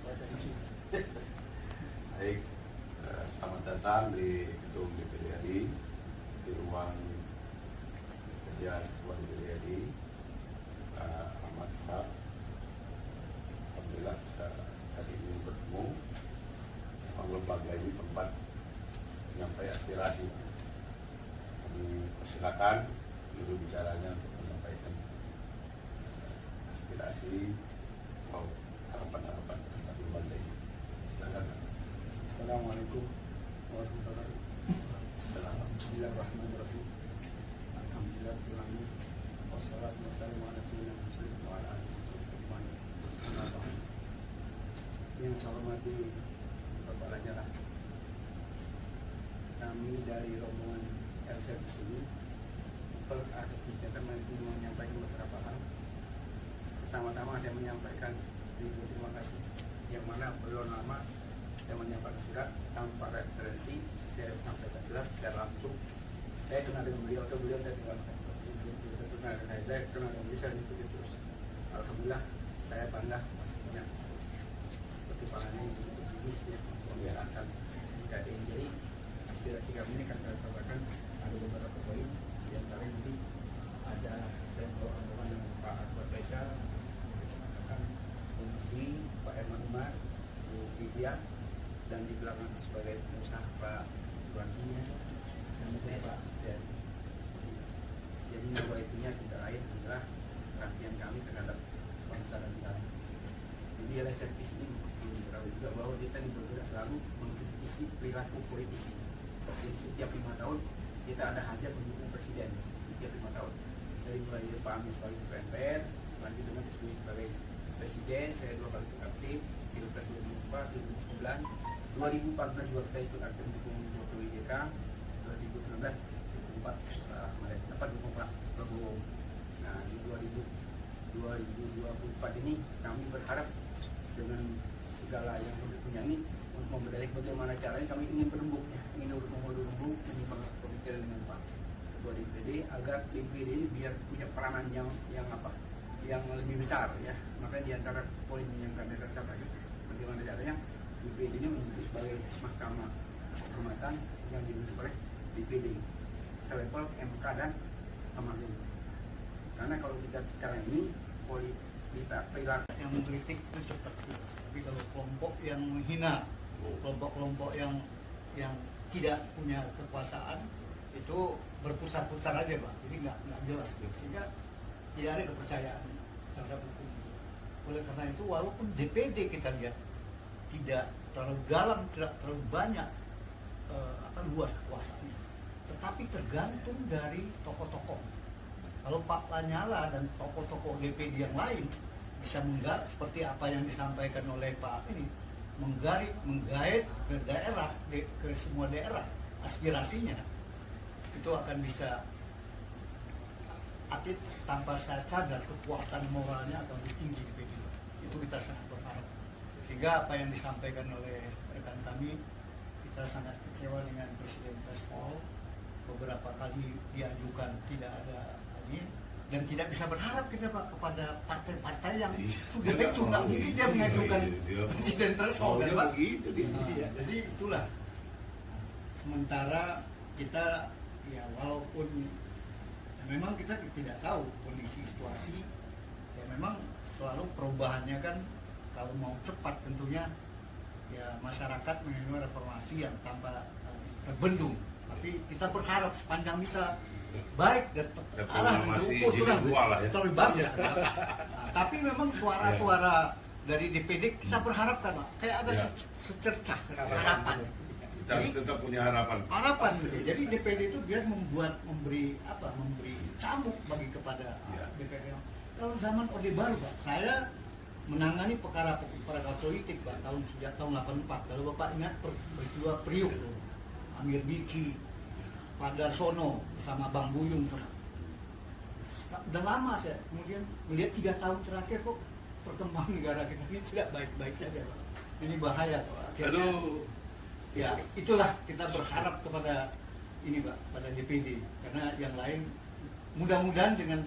Baik, selamat datang di Gedung DPD RI, di ruang kerja Ketua DPD RI, Ahmad Shah. Alhamdulillah bisa hari ini bertemu. Memang lembaga ini tempat menyampaikan aspirasi. Kami persilakan juru bicaranya untuk menyampaikan aspirasi atau harapan-harapan terhadap lembaga ini. Silakan. Assalamualaikum warahmatullahi wabarakatuh. Bismillahirrahmanirrahim. Alhamdulillahirrahmanirrahim. Wassalatu wassalamu ala sayyidina Muhammad wa ala alihi wasallam. Yang saya hormati Bapak Lanyala, kami dari rombongan LC di sini menyampaikan beberapa hal. Pertama-tama saya menyampaikan terima kasih, yang mana belum lama saya menyampaikan surat tanpa referensi, saya sampaikan jelas dan langsung. Saya kenal dengan beliau atau beliau saya kenal saya kenal dengan beliau, saya ikuti terus. Alhamdulillah saya bangga masih punya seperti pangannya yang begitu tinggi ya, membicarakan KDN. Jadi aspirasi kami ini akan saya sampaikan ada beberapa poin. Di antara nanti ada saya berhubungan dengan Pak Akbar Faisal, akan fungsi Pak Herman Umar, Bu Widya, dan di belakang sebagai pengusaha Pak Iwannya sama saya Pak. Dan jadi bahwa itunya tidak lain adalah perhatian kami terhadap bangsa dan negara. Jadi reservis ini diketahui juga bahwa kita bergerak selalu mengkritisi perilaku politisi. Jadi setiap 5 tahun kita ada hajat mendukung presiden setiap 5 tahun. Dari mulai Pak Amin sebagai ketua MPR, lanjut dengan SBY sebagai presiden, saya 2 kali ikut aktif, Pilpres 2004, 2009, 2014 juga kita ikut aktif mendukung Jokowi JK, 2019 dukung Pak dukung Pak Prabowo. Nah di 2024 ini kami berharap dengan segala yang kami punya ini untuk memberdayai bagaimana caranya kami ingin berembuk ya, ingin berembuk menyimpang pemikiran dengan Pak Ketua DPD agar DPD ini biar punya peranan yang lebih besar ya. Maka di antara poin yang kami akan sampaikan bagaimana caranya DPD ini menjadi sebagai mahkamah kehormatan yang dibentuk oleh DPD selevel MK dan Kamagem. Karena kalau kita sekarang ini perilaku yang mengkritik itu cepat, tapi kalau kelompok yang menghina, kelompok-kelompok yang tidak punya kekuasaan itu berputar-putar aja Pak, jadi nggak jelas gitu, sehingga tidak ada kepercayaan terhadap hukum. Oleh karena itu walaupun DPD kita lihat tidak terlalu dalam, tidak terlalu banyak luas kekuasaannya, tetapi tergantung dari tokoh-tokoh. Kalau Pak Lanyala dan tokoh-tokoh DPD yang lain bisa menggarap seperti apa yang disampaikan oleh Pak ini, menggait ke daerah, ke semua daerah aspirasinya, itu akan bisa atlet tanpa saya sadar kekuatan moralnya akan lebih tinggi DPD. Itu kita sangat berharap. Sehingga apa yang disampaikan oleh rekan kami, kita sangat kecewa dengan Presiden Threshold. Beberapa kali diajukan tidak ada ini, dan tidak bisa berharap kita Pak kepada partai-partai yang sudah itu nggak mungkin dia mengajukan Presiden Threshold kan Pak. Jadi itulah. Sementara kita ya walaupun ya memang kita tidak tahu kondisi situasi, ya memang selalu perubahannya kan kalau mau cepat tentunya ya masyarakat menginginkan reformasi yang tanpa terbendung. Tapi kita berharap sepanjang bisa baik dan arah terlalu bagus. Nah, tapi memang suara-suara dari DPD kita berharapkan Pak, kayak ada secercah harapan. Kita harus tetap punya harapan. Gitu. Jadi DPD itu biar memberi cambuk bagi kepada DPD. Kalau zaman Orde Baru Pak, saya menangani perkara politik Pak sejak tahun 84. Kalau Bapak ingat peristiwa Priuk, Amir Biki, Pak Darsono sama Bang Buyung, udah lama saya kemudian melihat 3 tahun terakhir kok perkembangan negara kita ini tidak baik-baik saja Pak. Ini bahaya Pak. Akhirnya, ya itulah kita berharap kepada ini Pak, pada DPD, karena yang lain mudah-mudahan dengan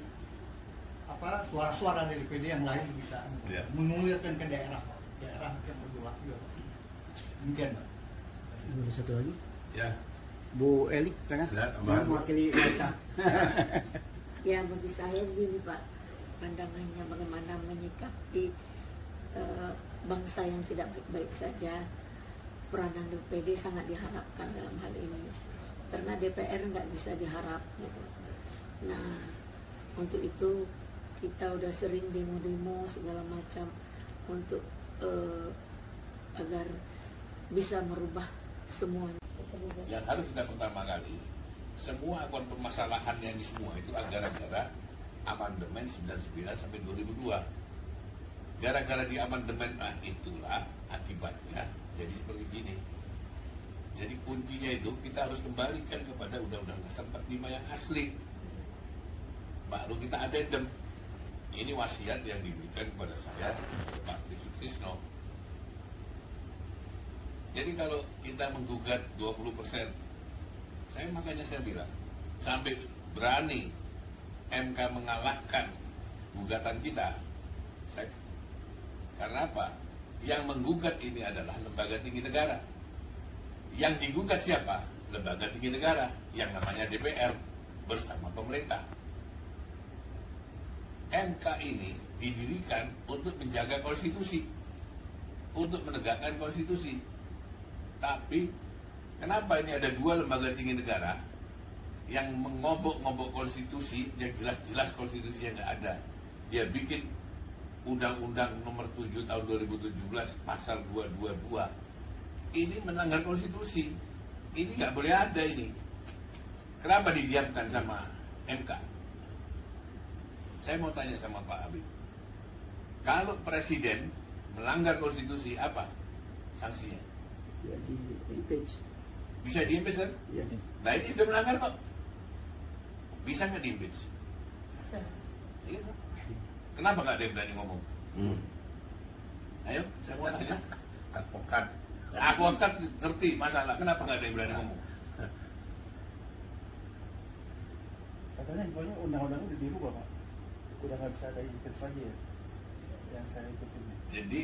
suara-suara dari DPD yang lain bisa menulirkan ke daerah yang berbeda. juga. Demikian Pak. Ada satu lagi, Ya, Bu Eli, tangan. Ya, Yang Bang. mewakili kita. Ya bagi saya begini Pak, pandangannya bagaimana menyikapi bangsa yang tidak baik-baik saja. Peranan DPD sangat diharapkan dalam hal ini, karena DPR nggak bisa diharap gitu. Nah untuk itu kita udah sering demo-demo segala macam untuk agar bisa merubah semuanya. yang harus kita pertama kali, semua akun permasalahan yang di semua itu gara-gara amandemen 99 sampai 2002. Gara-gara di amandemen, itulah akibatnya jadi seperti gini. Jadi kuncinya itu kita harus kembalikan kepada Undang-Undang Dasar 45 yang asli. Baru kita addendum. Ini wasiat yang diberikan kepada saya, Pak Trisno. Jadi kalau kita menggugat 20%, makanya saya bilang, sampai berani MK mengalahkan gugatan kita. Karena apa? Yang menggugat ini adalah lembaga tinggi negara. Yang digugat siapa? Lembaga tinggi negara, yang namanya DPR bersama pemerintah. MK ini didirikan untuk menjaga konstitusi, untuk menegakkan konstitusi. Tapi kenapa ini ada dua lembaga tinggi negara yang mengobok-ngobok konstitusi, yang jelas-jelas konstitusi yang nggak ada. Dia bikin Undang-Undang Nomor 7 Tahun 2017 Pasal 222. Ini melanggar konstitusi. Ini nggak boleh ada ini. Kenapa didiamkan sama MK? Saya mau tanya sama Pak Habib. Kalau presiden melanggar konstitusi, apa sanksinya? Ya di impeach. Bisa di-impeach kan? Ya. Nah ini sudah melanggar kok. Bisa nggak di-impeach? Bisa. Iya kan? Kenapa nggak ada yang berani ngomong? Ayo, saya mau tanya. Advokat. Advokat ngerti masalah. Kenapa nggak ada yang berani ngomong? Katanya infonya undang-undang udah dirubah Pak, udah nggak bisa ada impeach lagi ya, yang saya ikutin. Jadi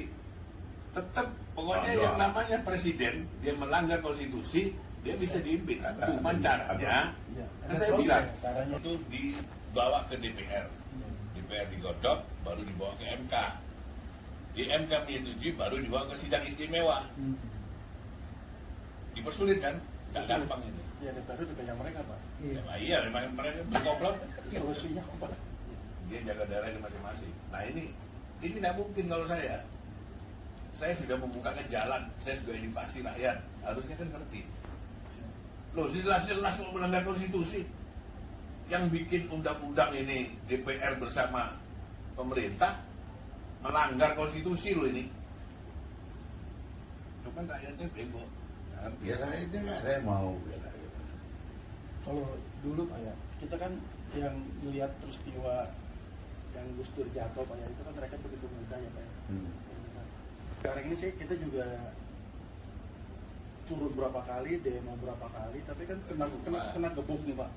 tetap pokoknya yang namanya presiden dia melanggar konstitusi dia bisa diimpeach. Cuman caranya, Iya. kan saya bilang caranya itu dibawa ke DPR. DPR digodok, baru dibawa ke MK. Di MK menyetujui, baru dibawa ke sidang istimewa. Dipersulit kan? Nggak gampang ini. ya DPR itu pegang mereka Pak. Iya, memang mereka berkomplot. Solusinya apa? Dia jaga daerahnya masing-masing. Nah ini tidak mungkin kalau saya. Saya sudah membukakan jalan, saya sudah edukasi rakyat. Harusnya kan ngerti. Loh, jelas-jelas mau melanggar konstitusi. Yang bikin undang-undang ini DPR bersama pemerintah melanggar konstitusi loh ini. Cuman rakyatnya bego. Ya rakyatnya nggak ada yang mau. Kalau dulu Pak ya, kita kan yang melihat peristiwa yang Gus Dur jatuh Pak ya, itu kan mereka begitu mudah ya Pak ya. Sekarang ini sih kita juga turun berapa kali, demo berapa kali, tapi kan kena gebuk nih Pak,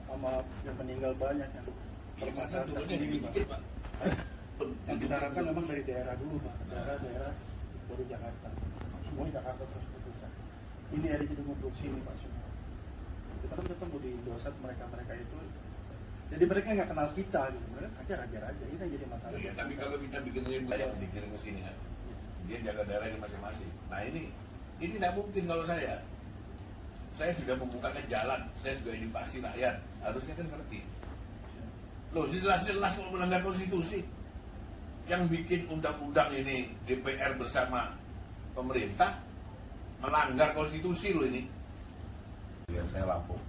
sama yang meninggal banyak yang permasalahan tersendiri Pak. Yang kita harapkan memang dari daerah dulu Pak, daerah baru Jakarta, semuanya Jakarta terus putusan. Ini ada jadi ngumpul sini Pak semua. Kita kan ketemu di Indosat mereka itu, jadi mereka nggak kenal kita gitu, mereka ajar aja, ini yang jadi masalah. Ya, tapi kalau kita bikin ribut yang dikirim ke sini kan, dia jaga daerahnya masing-masing. Nah ini tidak mungkin kalau saya. Saya sudah membukakan jalan, saya sudah edukasi rakyat. Harusnya kan ngerti. Loh, jelas-jelas mau melanggar konstitusi. Yang bikin undang-undang ini DPR bersama pemerintah melanggar konstitusi loh ini. Biar saya lapor.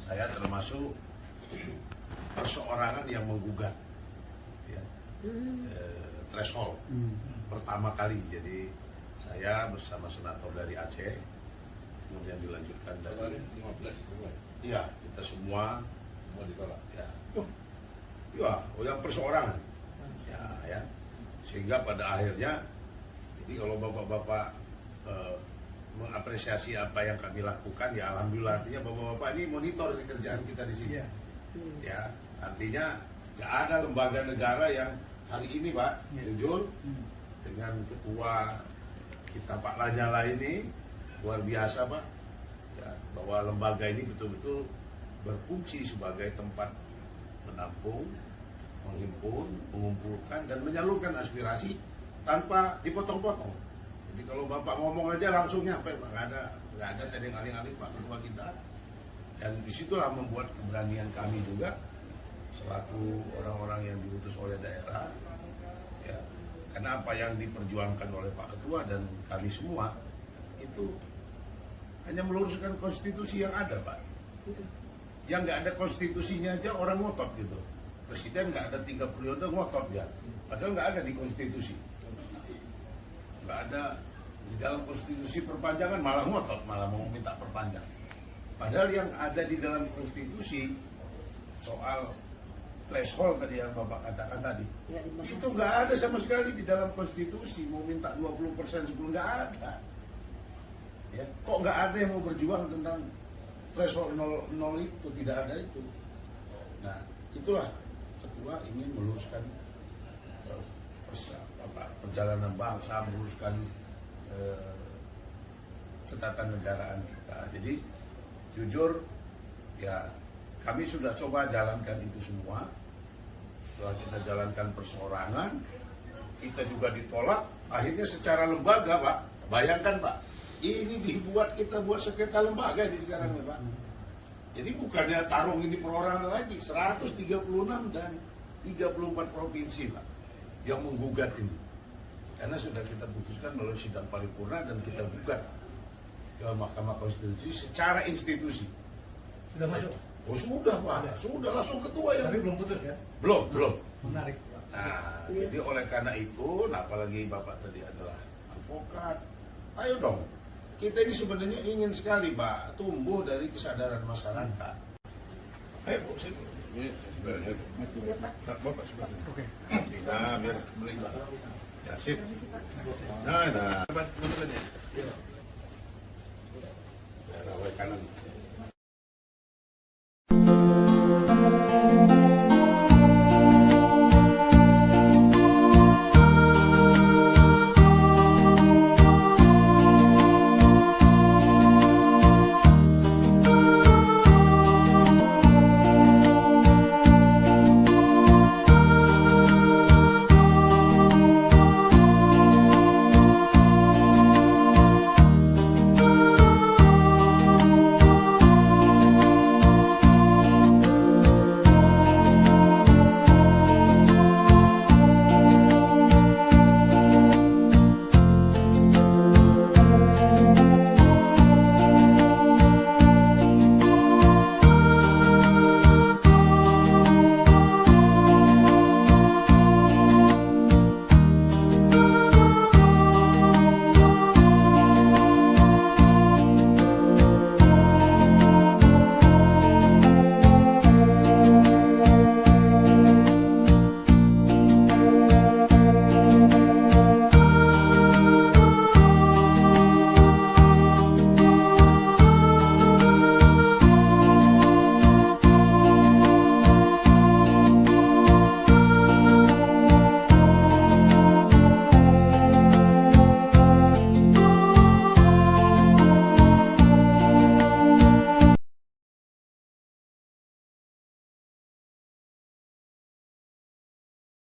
Saya termasuk perseorangan yang menggugat ya, threshold pertama kali. Jadi saya bersama senator dari Aceh, kemudian dilanjutkan dari 15 semua. Iya, kita semua ditolak. Ya. Yang perseorangan. Ya. Sehingga pada akhirnya, jadi kalau bapak-bapak mengapresiasi apa yang kami lakukan, ya alhamdulillah. Artinya bapak-bapak ini monitor di kerjaan kita di sini. Ya, artinya nggak ada lembaga negara yang hari ini Pak jujur dengan ketua kita Pak Lanyala ini luar biasa Pak, ya, bahwa lembaga ini betul-betul berfungsi sebagai tempat menampung, menghimpun, mengumpulkan dan menyalurkan aspirasi tanpa dipotong-potong. Jadi kalau Bapak ngomong aja langsung nyampe Pak, nggak ada tadi aling-aling Pak Ketua kita. Dan disitulah membuat keberanian kami juga selaku orang-orang yang diutus oleh daerah, ya, karena apa yang diperjuangkan oleh Pak Ketua dan kami semua itu hanya meluruskan konstitusi yang ada Pak. Yang nggak ada konstitusinya aja orang ngotot gitu. Presiden nggak ada 3 periode ngotot ya, padahal nggak ada di konstitusi. Nggak ada di dalam konstitusi perpanjangan malah ngotot, malah mau minta perpanjang. Padahal yang ada di dalam konstitusi soal threshold tadi yang Bapak katakan tadi, Tidak dibahas. itu nggak ada sama sekali di dalam konstitusi. Mau minta 20% sebelum nggak ada. Ya, kok nggak ada yang mau berjuang tentang threshold 0 itu, tidak ada itu. Nah, itulah Ketua ingin meluruskan perjalanan bangsa, meluruskan ketatanegaraan kita. Jadi jujur ya kami sudah coba jalankan itu semua. Setelah kita jalankan perseorangan, kita juga ditolak. Akhirnya secara lembaga Pak, bayangkan Pak, ini dibuat kita buat sengketa lembaga di sekarang ya Pak. Jadi bukannya tarung ini perorangan lagi, 136 dan 34 provinsi Pak yang menggugat ini. Karena sudah kita putuskan melalui sidang paripurna dan kita gugat ke Mahkamah Konstitusi secara institusi. Sudah masuk, Oh sudah Pak, sudah langsung ketua yang tapi belum putus ya. belum. Menarik. Nah, jadi oleh karena itu, nah apalagi Bapak tadi adalah advokat, ayo dong. Kita ini sebenarnya ingin sekali Pak tumbuh dari kesadaran masyarakat. Ayo Bu, sini. Ini sebenarnya. Bapak sebelah sini. Oke. Nah, biar berimbang. Ya, sip. Nah. Daerah kanan.